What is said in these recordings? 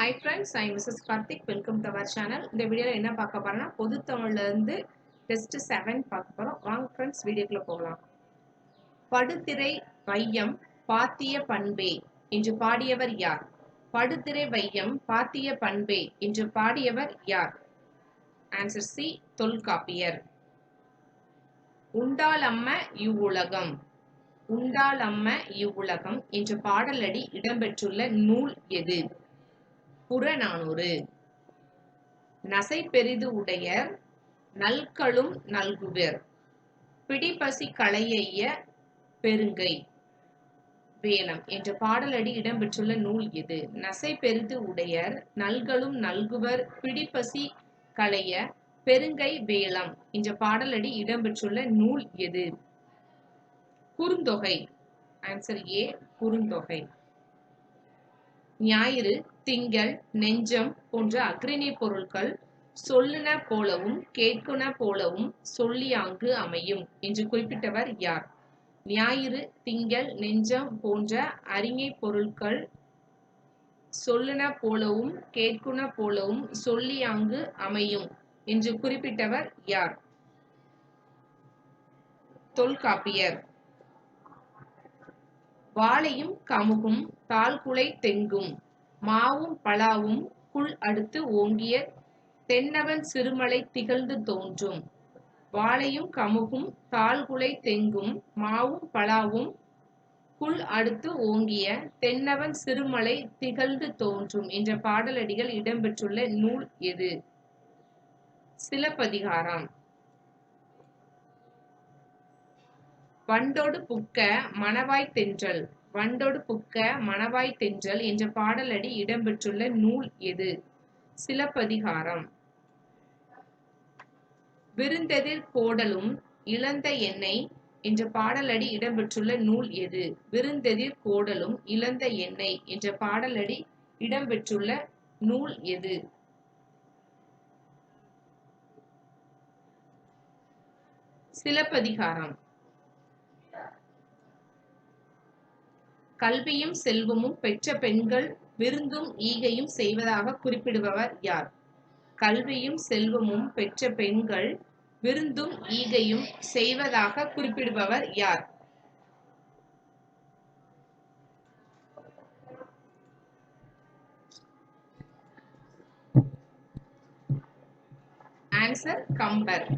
Hi friends, I am Mrs. Karthik. Welcome to our channel. இந்த வீடியோல என்ன பார்க்க போறோம்னா பொது தமிழ்ல இருந்து டெஸ்ட் 7 பார்க்க போறோம். வாங்க friends வீடியோக்குள்ள போகலாம். படுதிரை வையம் பாத்திய பண்பே என்று பாடியவர் யார்? படுதிரை வையம் பாத்திய பண்பே என்று பாடியவர் யார்? Answer C, Tolkappiyar. உண்டாலம்ம இவ்வுலகம் உண்டாலம்ம இவ்வுலகம் என்ற பாடலடி இடம்பெற்றுள்ள நூல் எது? புறநானூறு. நசை பெரிது உடையர் நல்களும் நல்குவர் பிடிபசி களைய பெருங்கை வேலம் என்ற பாடலடி இடம்பெற்றுள்ள நூல் எது? நசை பெரிது உடையர் நல்களும் நல்குவர் பிடிபசி களைய பெருங்கை வேலம் என்ற பாடலடி இடம்பெற்றுள்ள நூல் எது? குறுந்தொகை. ஆன்சர் ஏ, குறுந்தொகை. ஞாயிறு, திங்கள், நெஞ்சம் போன்ற அக்ரிணை பொருட்கள் சொல்லுன போலவும் கேட்குன போலவும் சொல்லியாங்கு அமையும் என்று குறிப்பிட்டவர் யார்? ஞாயிறு, திங்கள், நெஞ்சம் போன்ற அறிஞை பொருட்கள் சொல்லுன போலவும் கேட்குன போலவும் சொல்லியாங்கு அமையும் என்று குறிப்பிட்டவர் யார்? தொல்காப்பியர். வாழையும் கமுகும் தாழ்குலை தெங்கும் மாவும் பலாவும் குள் அடுத்து ஓங்கிய தென்னவன் சிறுமலை திகழ்ந்து தோன்றும். வாழையும் கமுகும் தாழ்குலை தெங்கும் மாவும் பலாவும் குள் அடுத்து ஓங்கிய தென்னவன் சிறுமலை திகழ்ந்து தோன்றும் என்ற பாடலடிகள் இடம்பெற்றுள்ள நூல் எது? சிலப்பதிகாரம். வண்டொடு புக்க மணவாய் தென்றல் வண்டொடு புக்க மணவாய் தென்றல் என்ற பாடலடி இடம்பெற்றுள்ள நூல் எது? சிலப்பதிகாரம். விருந்தெதிர் கோடலும் இழந்த எண்ணெய் என்ற பாடலடி இடம்பெற்றுள்ள நூல் எது? விருந்தெதிர் கோடலும் இழந்த எண்ணெய் என்ற பாடலடி இடம்பெற்றுள்ள நூல் எது? சிலப்பதிகாரம். கல்வியும் செல்வமும் பெற்ற பெண்கள் விருந்தும் ஈகையும் செய்வதாக குறிப்பிடுபவர் யார்? கல்வியும் செல்வமும் பெற்ற பெண்கள் விருந்தும் ஈகையும் செய்வதாக குறிப்பிடுபவர் யார்? ஆன்சர் கம்பர்.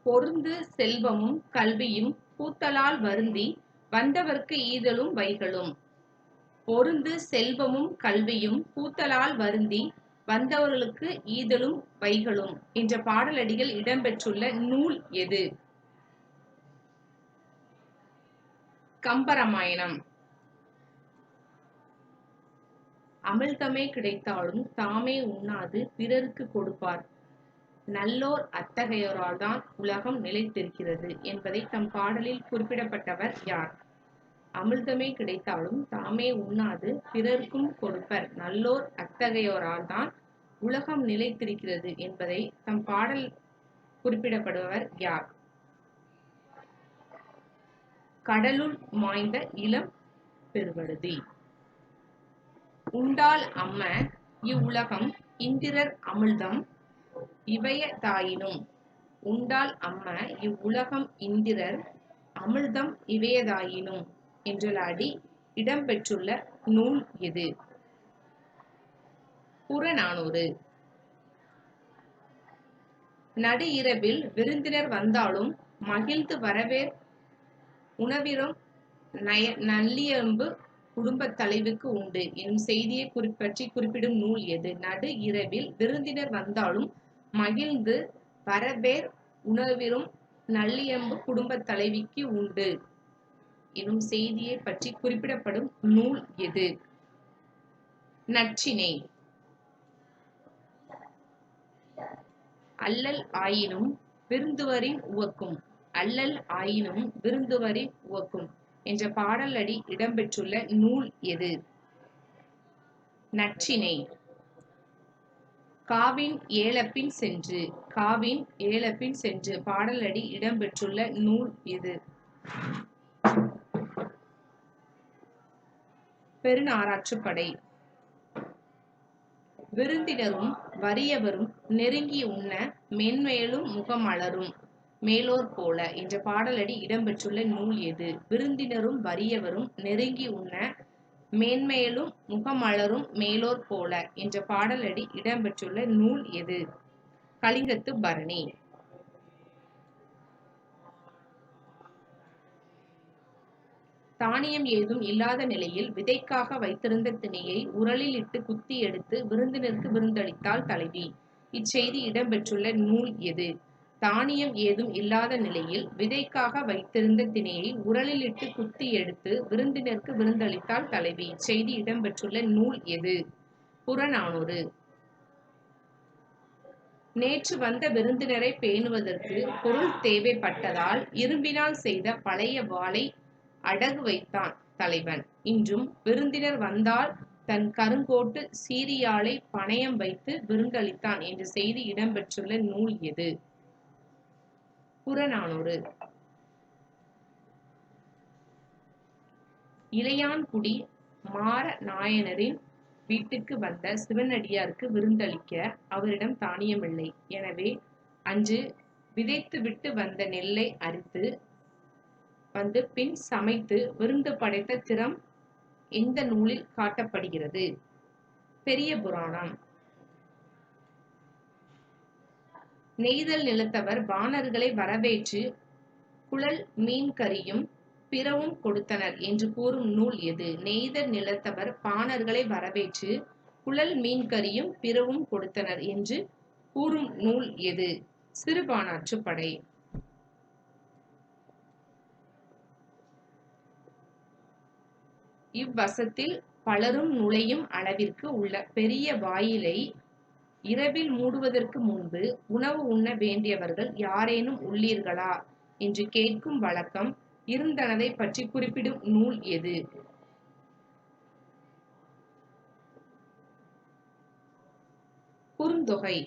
பொருந்து செல்வமும் கல்வியும் பூத்தலால் வருந்தி வந்தவர்க்கு ஈதலும் வைகளும். பொருந்து செல்வமும் கல்வியும் பூத்தலால் வருந்தி வந்தவர்களுக்கு ஈதலும் வைகளும் என்ற பாடலடிகள் இடம்பெற்றுள்ள நூல் எது? கம்பராமாயணம். அமிழ்தமே கிடைத்தாலும் தாமே உண்ணாது பிறருக்கு கொடுப்பார் நல்லோர் அத்தகையோரால் தான் உலகம் நிலைத்திருக்கிறது என்பதை தம் பாடலில் குறிப்பிடப்பட்டவர் யார்? அமிழ்தமே கிடைத்தாலும் தாமே உண்ணாது பிறர்க்கும் கொடுப்பர் நல்லோர் அத்தகையோரால் தான் உலகம் நிலைத்திருக்கிறது என்பதை தம் பாடல் குறிப்பிடப்படுபவர் யார்? கடலுள் மாய்ந்த இளம் பெருவழுதி. உண்டால் அம்ம இவ்வுலகம் இந்திரர் அமிழ்தம் இவையதாயினும். உண்டால் அம்ம இவ்வுலகம் இந்திரர் அமிழ்தம் இவையதாயினும் என்றலாடி இடம்பெற்றுள்ள நூல் எது? புறநானூறு. நடு இரவில் விருந்தினர் வந்தாலும் மகிழ்ந்து வரவேற் உணவிலும் நல்லியம்பு குடும்பத் தலைவிக்கு உண்டு எனும் செய்தியை பற்றி குறிப்பிடும் நூல் எது? நடு இரவில் விருந்தினர் வந்தாலும் மகிழ்ந்து வரவேற் உணவிலும் நல்லியம்பு குடும்பத் தலைவிக்கு உண்டு எனும் செய்தியை பற்றி குறிப்பிடப்படும் நூல் எது? நற்றிணை. அல்லல் ஆயினும் விருந்துவரின் உவக்கும் அல்லல் ஆயினும் விருந்துவரின் உவக்கும் என்ற பாடலடி இடம்பெற்றுள்ள நூல் எது? நற்றிணை. காவின் ஏலப்பின் சென்று காவின் ஏலப்பின் சென்று பாடலடி இடம்பெற்றுள்ள நூல் எது? பெருநாராற்றுப்படை. விருந்தினரும் வறியவரும் நெருங்கி உண்ண மென்மேலும் முகமலரும் மேலோர் போல என்ற பாடலடி இடம்பெற்றுள்ள நூல் எது? விருந்தினரும் வறியவரும் நெருங்கி உண்ண மேன்மேலும் முகமலரும் மேலோர் போல என்ற பாடலடி இடம்பெற்றுள்ள நூல் எது? கலிங்கத்து பரணி. தானியம் ஏதும் இல்லாத நிலையில் விதைக்காக வைத்திருந்த திணையை உரலில் இட்டு குத்தி எடுத்து விருந்தினருக்கு விருந்தளித்தாள் தலைவி. இச்செய்தி இடம்பெற்றுள்ள நூல் எது? தானியம் ஏதும் இல்லாத நிலையில் விதைக்காக வைத்திருந்த திணையை உரலில் இட்டு குத்தி எடுத்து விருந்தினருக்கு விருந்தளித்தாள் தலைவி. இச்செய்தி இடம்பெற்றுள்ள நூல் எது? புறநானூறு. நேற்று வந்த விருந்தினரை பேணுவதற்கு பொருள் தேவைப்பட்டதால் இரும்பினால் செய்த பழைய வாளை அடகு வைத்தான் தலைவன். இன்றும் விருந்தினர் வந்தால் தன் கருங்கோட்டு சீரியாழை பணயம் வைத்து விருந்தளித்தான் என்ற செய்தி இடம்பெற்றுள்ள நூல் எது? புறநானூறு. இளையான்குடி மாற நாயனரின் வீட்டுக்கு வந்த சிவனடியாருக்கு விருந்தளிக்க அவரிடம் தானியமில்லை. எனவே அன்று விதைத்துவிட்டு வந்த நெல்லை அரித்து வந்து பின் சமைத்து விருந்து படைத்த திறம் எந்த நூலில் காட்டப்படுகிறது? பெரிய புராணம். நெய்தல் நிலத்தவர் பாணர்களை வரவேற்று குழல் மீன் கறியும் பிறவும் கொடுத்தனர் என்று கூறும் நூல் எது? நெய்தல் நிலத்தவர் பாணர்களை வரவேற்று குழல் மீன் கறியும் பிறவும் கொடுத்தனர் என்று கூறும் நூல் எது? சிறுபானாற்றுப்படை. இவ்வசத்தில் பலரும் நுழையும் அளவிற்கு உள்ள பெரிய வாயிலை இரவில் மூடுவதற்கு முன்பு உணவு உண்ண வேண்டியவர்கள் யாரேனும் உள்ளீர்களா என்று கேட்கும் வழக்கம் இருந்தனதை பற்றி குறிப்பிடும் நூல் எது? குறுந்தொகை.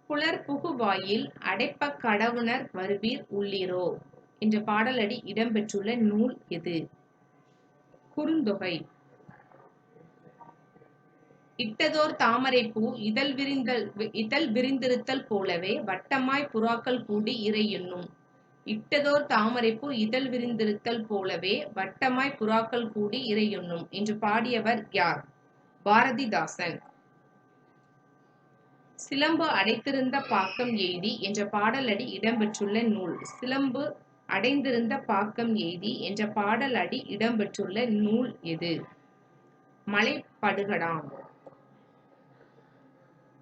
புலர் புகு வாயில் அடைப்ப கடவுணர் வருவீர் உள்ளீரோ என்ற பாடலடி இடம்பெற்றுள்ள நூல் எது? குறுந்தொகை. இட்டதோர் தாமரைப்பூ இதழ் விரிந்திருத்தல் போலவே வட்டமாய் புறாக்கள் கூடி இறை எண்ணும். இட்டதோர் தாமரைப்பூ இதழ் விரிந்திருத்தல் போலவே வட்டமாய் புறாக்கள் கூடி இறை எண்ணும் என்று பாடியவர் யார்? பாரதிதாசன். சிலம்பு அடைத்திருந்த பாக்கம் எய்தி என்ற பாடலடி இடம்பெற்றுள்ள நூல். சிலம்பு அடைந்திருந்த பாக்கம் எய்தி என்ற பாடலடி இடம்பெற்றுள்ள நூல் எது? மலைப்படுகடாம்.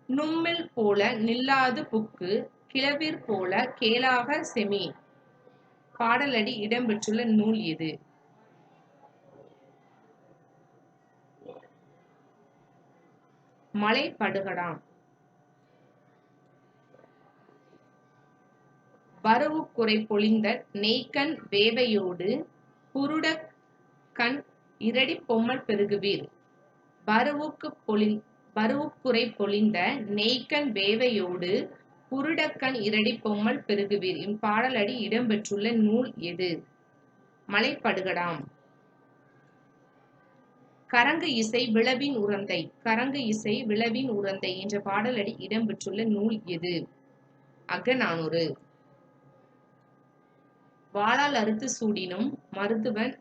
நும்மில் போல நில்லாது புக்கு கிளவிற் போல கேளாக செமி பாடலடி இடம்பெற்றுள்ள நூல் எது? மலைப்படுகடாம். வரவுக்குறை பொழிந்த நெய்க்கண் வேவையோடு குருடக் கண் இரடி பொம்மல் பெருகுவீர். வரவுக்குறை பொழிந்த நெய்க்கண் வேவையோடு குருடக்கண் இரடி பொம்மல் பெருகுவீர் இப்பாடலடி இடம்பெற்றுள்ள நூல் எது? மலைப்படுகடாம். கரங்கு இசை விளவின் உறந்தை. கரங்கு இசை விளவின் உறந்தை என்ற பாடலடி இடம்பெற்றுள்ள நூல் எது? அகநானூறு. வாளால் அறுத்து சூடினும் மருத்துவன்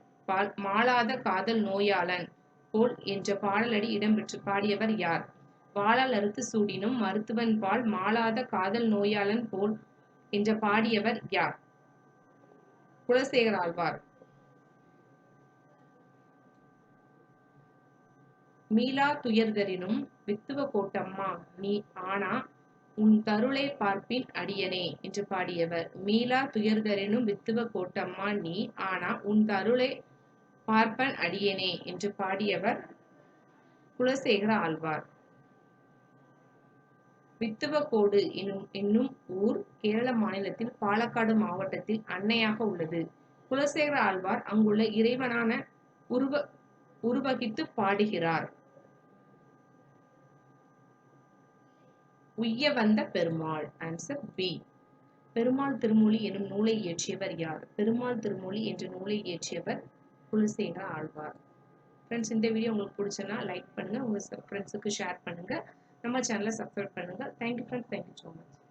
மாளாத காதல் நோயாளன் போல் என்ற பாடலடி இடம்பெற்று பாடியவர் யார்? வாளால் அறுத்து சூடினும் மருத்துவன் பால் மாளாத காதல் நோயாளன் போல் என்ற பாடியவர் யார்? குலசேகர ஆழ்வார். மீளா துயர்தரினும் வித்துவ கோட்டம்மா நீ ஆனா உன் தருளை பார்ப்பின் அடியனே என்று பாடியவர். மீளா துயர்தரினும் வித்துவ கோட்டம்மா நீ ஆனா உன் தருளை பார்ப்பன் அடியனே என்று பாடியவர் குலசேகர ஆழ்வார். வித்துவக்கோடு என்னும் ஊர் கேரள மாநிலத்தில் பாலக்காடு மாவட்டத்தில் அன்னையாக உள்ளது. குலசேகர ஆழ்வார் அங்குள்ள இறைவனான உருவகித்து பாடுகிறார். உய்ய வந்த பெருமாள். Answer B. பெருமாள் திருமொழி எனும் நூலை இயற்றியவர் யார்? பெருமாள் திருமொழி என்ற நூலை இயற்றியவர் குலசேகர ஆழ்வார். ஃப்ரெண்ட்ஸ், இந்த வீடியோ உங்களுக்கு பிடிச்சனா லைக் பண்ணுங்க, உங்க ஃப்ரெண்ட்ஸுக்கு ஷேர் பண்ணுங்க, நம்ம சேனலை சப்ஸ்கிரைப் பண்ணுங்க. Thank you friends, thank you so much.